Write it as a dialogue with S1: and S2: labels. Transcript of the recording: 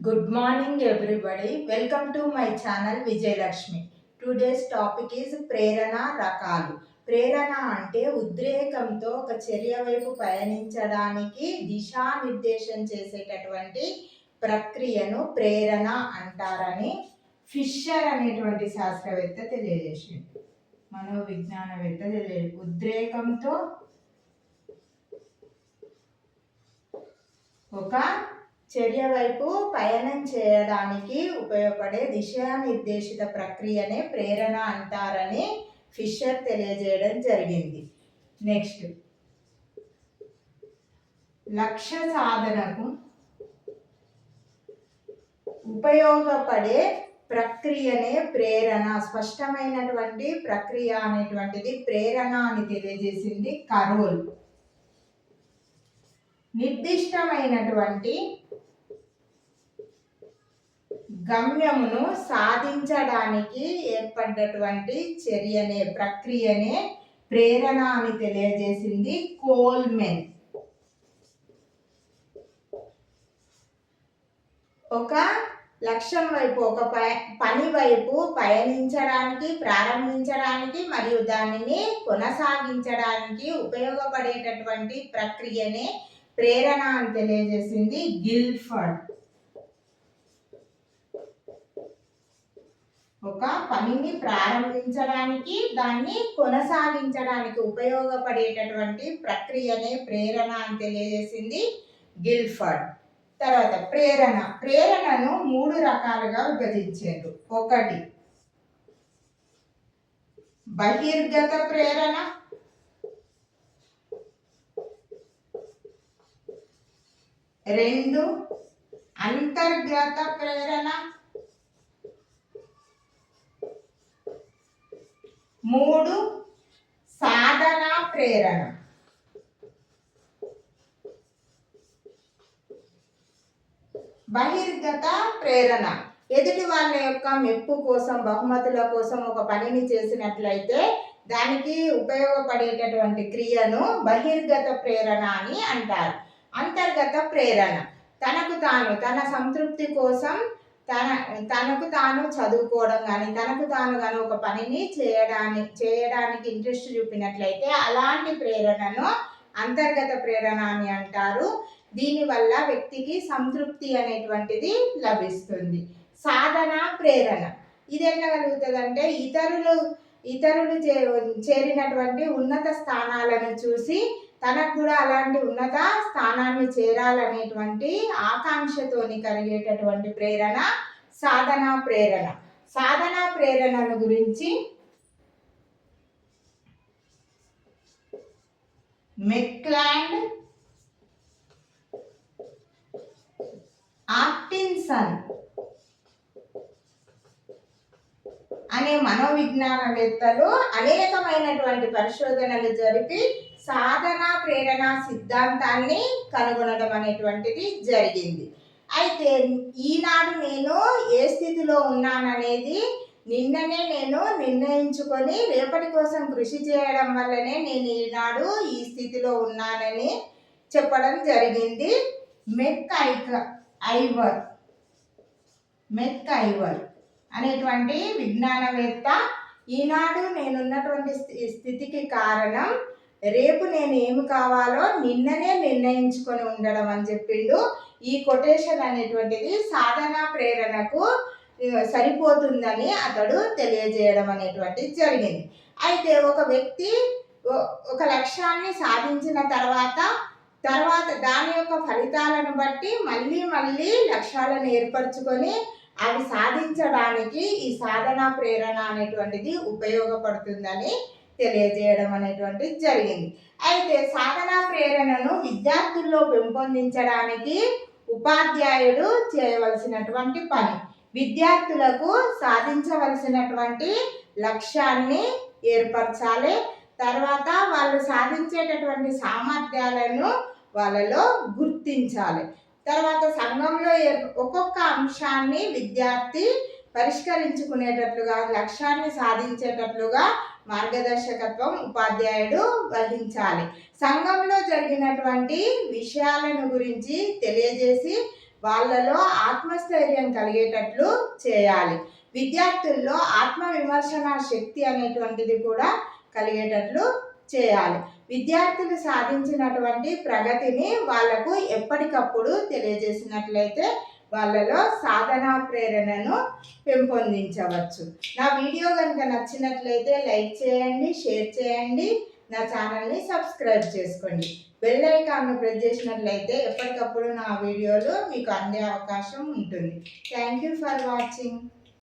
S1: Good morning everybody. Welcome to my channel Vijay Lakshmi. Today's topic is ప్రేరణ రకాలు. ప్రేరణ అంటే ఉద్రేకంతో ఒక చర్య వైపు పయనించడానికి దిశానిర్దేశం చేసేటటువంటి ప్రక్రియను ప్రేరణ అంటారని ఫిషర్ అనేటువంటి శాస్త్రవేత్త తెలియజేసింది. మనోవిజ్ఞానవేత్త ఉద్రేకంతో ఒక చర్య వైపు పయనం చేయడానికి ఉపయోగపడే దిశానిర్దేశిత ప్రక్రియనే ప్రేరణ అంటారని ఫిషర్ తెలియజేయడం జరిగింది. నెక్స్ట్, లక్ష్య సాధనకు ఉపయోగపడే ప్రక్రియనే ప్రేరణ. స్పష్టమైనటువంటి ప్రక్రియ అనేటువంటిది ప్రేరణ అని తెలియజేసింది కరోల్. నిర్దిష్టమైనటువంటి గమ్యమును సాధించడానికి ఏర్పడ్డటువంటి చర్యనే ప్రక్రియనే ప్రేరణ అని తెలియజేసింది కోల్మెన్. ఒక లక్ష్యం వైపు, ఒక పని వైపు పయనించడానికి, ప్రారంభించడానికి మరియు దానిని కొనసాగించడానికి ఉపయోగపడేటటువంటి ప్రక్రియనే ప్రేరణ అని తెలియజేసింది గిల్ఫర్డ్. ఒక పనిని ప్రారంభించడానికి, దాన్ని కొనసాగించడానికి ఉపయోగపడేటటువంటి ప్రక్రియనే ప్రేరణ అని తెలియజేసింది గిల్ఫర్డ్. తర్వాత ప్రేరణను 3 రకాలుగా విభజించారు. 1 బహిర్గత ప్రేరణ, 2 అంతర్గత ప్రేరణ, 3 సాధన ప్రేరణ. బహిర్గత ప్రేరణ ఎదుటి వాళ్ళ యొక్క మెప్పు కోసం, బహుమతుల కోసం ఒక పనిని చేసినట్లయితే దానికి ఉపయోగపడేటటువంటి క్రియను బహిర్గత ప్రేరణ అని అంటారు. అంతర్గత ప్రేరణ తనకు తాను, తన సంతృప్తి కోసం తనకు తాను చదువుకోవడం కానీ, తనకు తాను కానీ ఒక పనిని చేయడానికి ఇంట్రెస్ట్ చూపినట్లయితే అలాంటి ప్రేరణను అంతర్గత ప్రేరణ అని అంటారు. దీనివల్ల వ్యక్తికి సంతృప్తి అనేటువంటిది లభిస్తుంది. సాధన ప్రేరణ ఇది ఎట్లా కలుగుతుంది అంటే ఇతరులు చేరినటువంటి ఉన్నత స్థానాలను చూసి తనకు కూడా అలాంటి ఉన్నత స్థానాన్ని చేరాలనేటువంటి ఆకాంక్షతోని కలిగేటటువంటి ప్రేరణ సాధన ప్రేరణ. సాధన ప్రేరణను గురించి మెక్లాండ్, ఆట్కిన్సన్ అనే మనోవిజ్ఞానవేత్తలు అనేకమైనటువంటి పరిశోధనలు జరిపి సాధన ప్రేరణ సిద్ధాంతాన్ని కనుగొనడం అనేటువంటిది జరిగింది. అయితే ఈనాడు నేను ఏ స్థితిలో ఉన్నాననేది నిన్ననే నేను నిర్ణయించుకొని రేపటి కోసం కృషి చేయడం వల్లనే నేను ఈనాడు ఈ స్థితిలో ఉన్నానని చెప్పడం జరిగింది మెక్ ఐవర్ అనేటువంటి విజ్ఞానవేత్త. ఈనాడు నేనున్నటువంటి స్థితికి కారణం రేపు నేను ఏమి కావాలో నిన్ననే నిర్ణయించుకొని ఉండడం అని చెప్పిండు. ఈ కొటేషన్ అనేటువంటిది సాధన ప్రేరణకు సరిపోతుందని అతడు తెలియజేయడం అనేటువంటిది జరిగింది. అయితే ఒక వ్యక్తి ఒక లక్ష్యాన్ని సాధించిన తర్వాత దాని యొక్క ఫలితాలను బట్టి మళ్ళీ లక్ష్యాలను ఏర్పరచుకొని అవి సాధించడానికి ఈ సాధన ప్రేరణ అనేటువంటిది ఉపయోగపడుతుందని తెలియజేయడం అనేటువంటిది జరిగింది. అయితే సాధన ప్రేరణను విద్యార్థుల్లో పెంపొందించడానికి ఉపాధ్యాయుడు చేయవలసినటువంటి పని, విద్యార్థులకు సాధించవలసినటువంటి లక్ష్యాన్ని ఏర్పరచాలి. తర్వాత వాళ్ళు సాధించేటటువంటి సామర్థ్యాలను వాళ్ళలో గుర్తించాలి. తర్వాత సంఘంలో ఒక్కొక్క అంశాన్ని విద్యార్థి పరిష్కరించుకునేటట్లుగా, లక్ష్యాన్ని సాధించేటట్లుగా మార్గదర్శకత్వం ఉపాధ్యాయుడు వహించాలి. సంఘంలో జరిగినటువంటి విషయాలను గురించి తెలియజేసి వాళ్ళలో ఆత్మస్థైర్యం కలిగేటట్లు చేయాలి. విద్యార్థుల్లో ఆత్మ విమర్శన శక్తి అనేటువంటిది కూడా కలిగేటట్లు చేయాలి. విద్యార్థులు సాధించినటువంటి ప్రగతిని వాళ్ళకు ఎప్పటికప్పుడు తెలియజేసినట్లయితే వాళ్ళలో సాధనా ప్రేరణను పెంపొందించవచ్చు. నా వీడియో కనుక నచ్చినట్లయితే లైక్ చేయండి, షేర్ చేయండి, నా ఛానల్ని సబ్స్క్రైబ్ చేసుకోండి. బెల్ ఐకాన్ను ప్రెస్ చేసినట్లయితే ఎప్పటికప్పుడు నా వీడియోలు మీకు అందే అవకాశం ఉంటుంది. Thank you for watching.